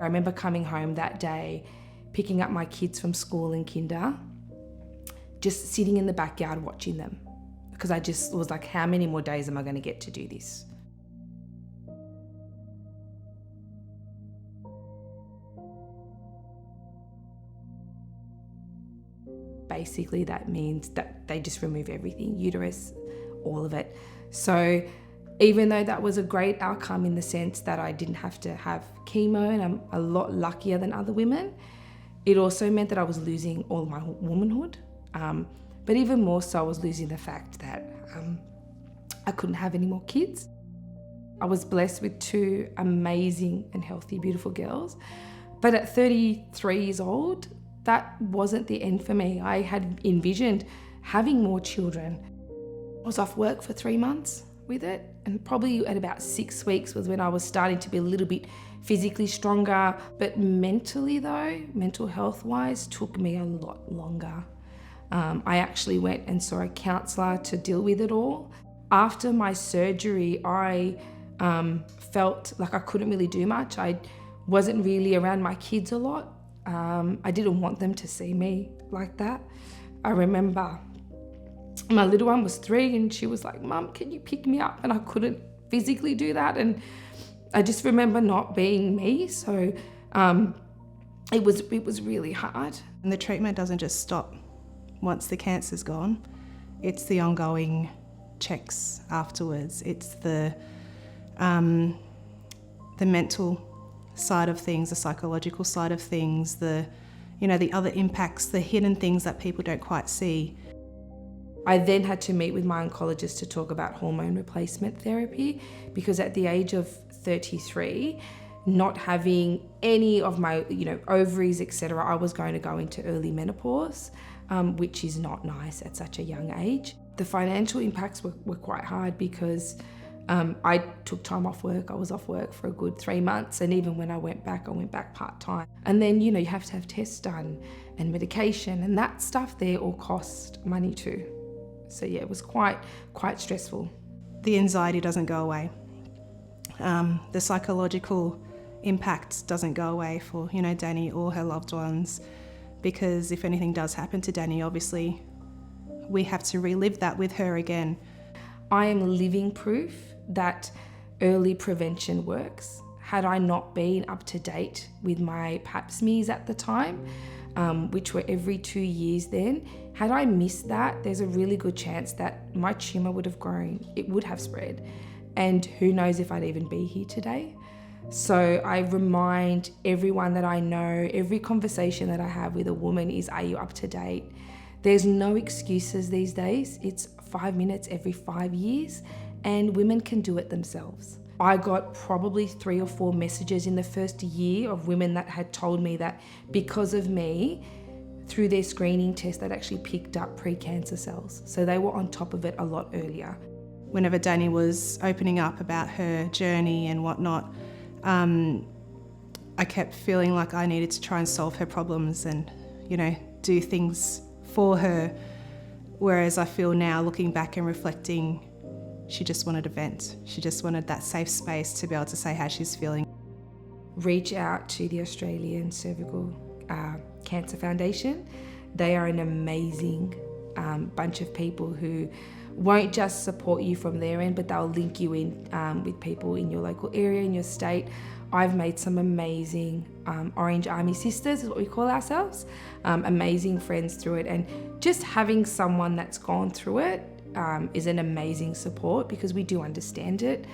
I remember coming home that day, picking up my kids from school and kinder, just sitting in the backyard watching them, because I just was like, how many more days am I going to get to do this? Basically, that means that they just remove everything, uterus, all of it. So even though that was a great outcome in the sense that I didn't have to have chemo and I'm a lot luckier than other women, it also meant that I was losing all my womanhood. But even more so, I was losing the fact that I couldn't have any more kids. I was blessed with 2 amazing and healthy, beautiful girls. But at 33 years old, that wasn't the end for me. I had envisioned having more children. I was off work for 3 months with it, and probably at about 6 weeks was when I was starting to be a little bit physically stronger. But mentally though, mental health wise, took me a lot longer. I actually went and saw a counsellor to deal with it all. After my surgery, I felt like I couldn't really do much. I wasn't really around my kids a lot. I didn't want them to see me like that. I remember my little one was 3 and she was like, "Mum, can you pick me up?" And I couldn't physically do that. And I just remember not being me. So it was really hard. And the treatment doesn't just stop once the cancer's gone. It's the ongoing checks afterwards. It's the mental side of things, the psychological side of things, the other impacts, the hidden things that people don't quite see. I then had to meet with my oncologist to talk about hormone replacement therapy, because at the age of 33, not having any of my ovaries, etc., I was going to go into early menopause, which is not nice at such a young age. The financial impacts were quite hard because I took time off work. I was off work for a good 3 months, and even when I went back part-time. And then, you have to have tests done and medication, and that stuff there all cost money too. So yeah, it was quite stressful. The anxiety doesn't go away. The psychological impact doesn't go away for, Dani or her loved ones, because if anything does happen to Dani, obviously we have to relive that with her again. I am living proof that early prevention works. Had I not been up to date with my pap smears at the time, which were every 2 years then, had I missed that, there's a really good chance that my tumour would have grown, it would have spread, and who knows if I'd even be here today. So I remind everyone that I know, every conversation that I have with a woman is, are you up to date? There's no excuses these days. It's 5 minutes every 5 years, and women can do it themselves. I got probably 3 or 4 messages in the first year of women that had told me that because of me, through their screening test, they'd actually picked up pre-cancer cells. So they were on top of it a lot earlier. Whenever Dani was opening up about her journey and whatnot, I kept feeling like I needed to try and solve her problems and, do things for her. Whereas I feel now, looking back and reflecting, she just wanted a vent. She just wanted that safe space to be able to say how she's feeling. Reach out to the Australian Cervical Cancer Foundation. They are an amazing bunch of people who won't just support you from their end, but they'll link you in with people in your local area, in your state. I've made some amazing Orange Army sisters, is what we call ourselves, amazing friends through it. And just having someone that's gone through it is an amazing support, because we do understand it.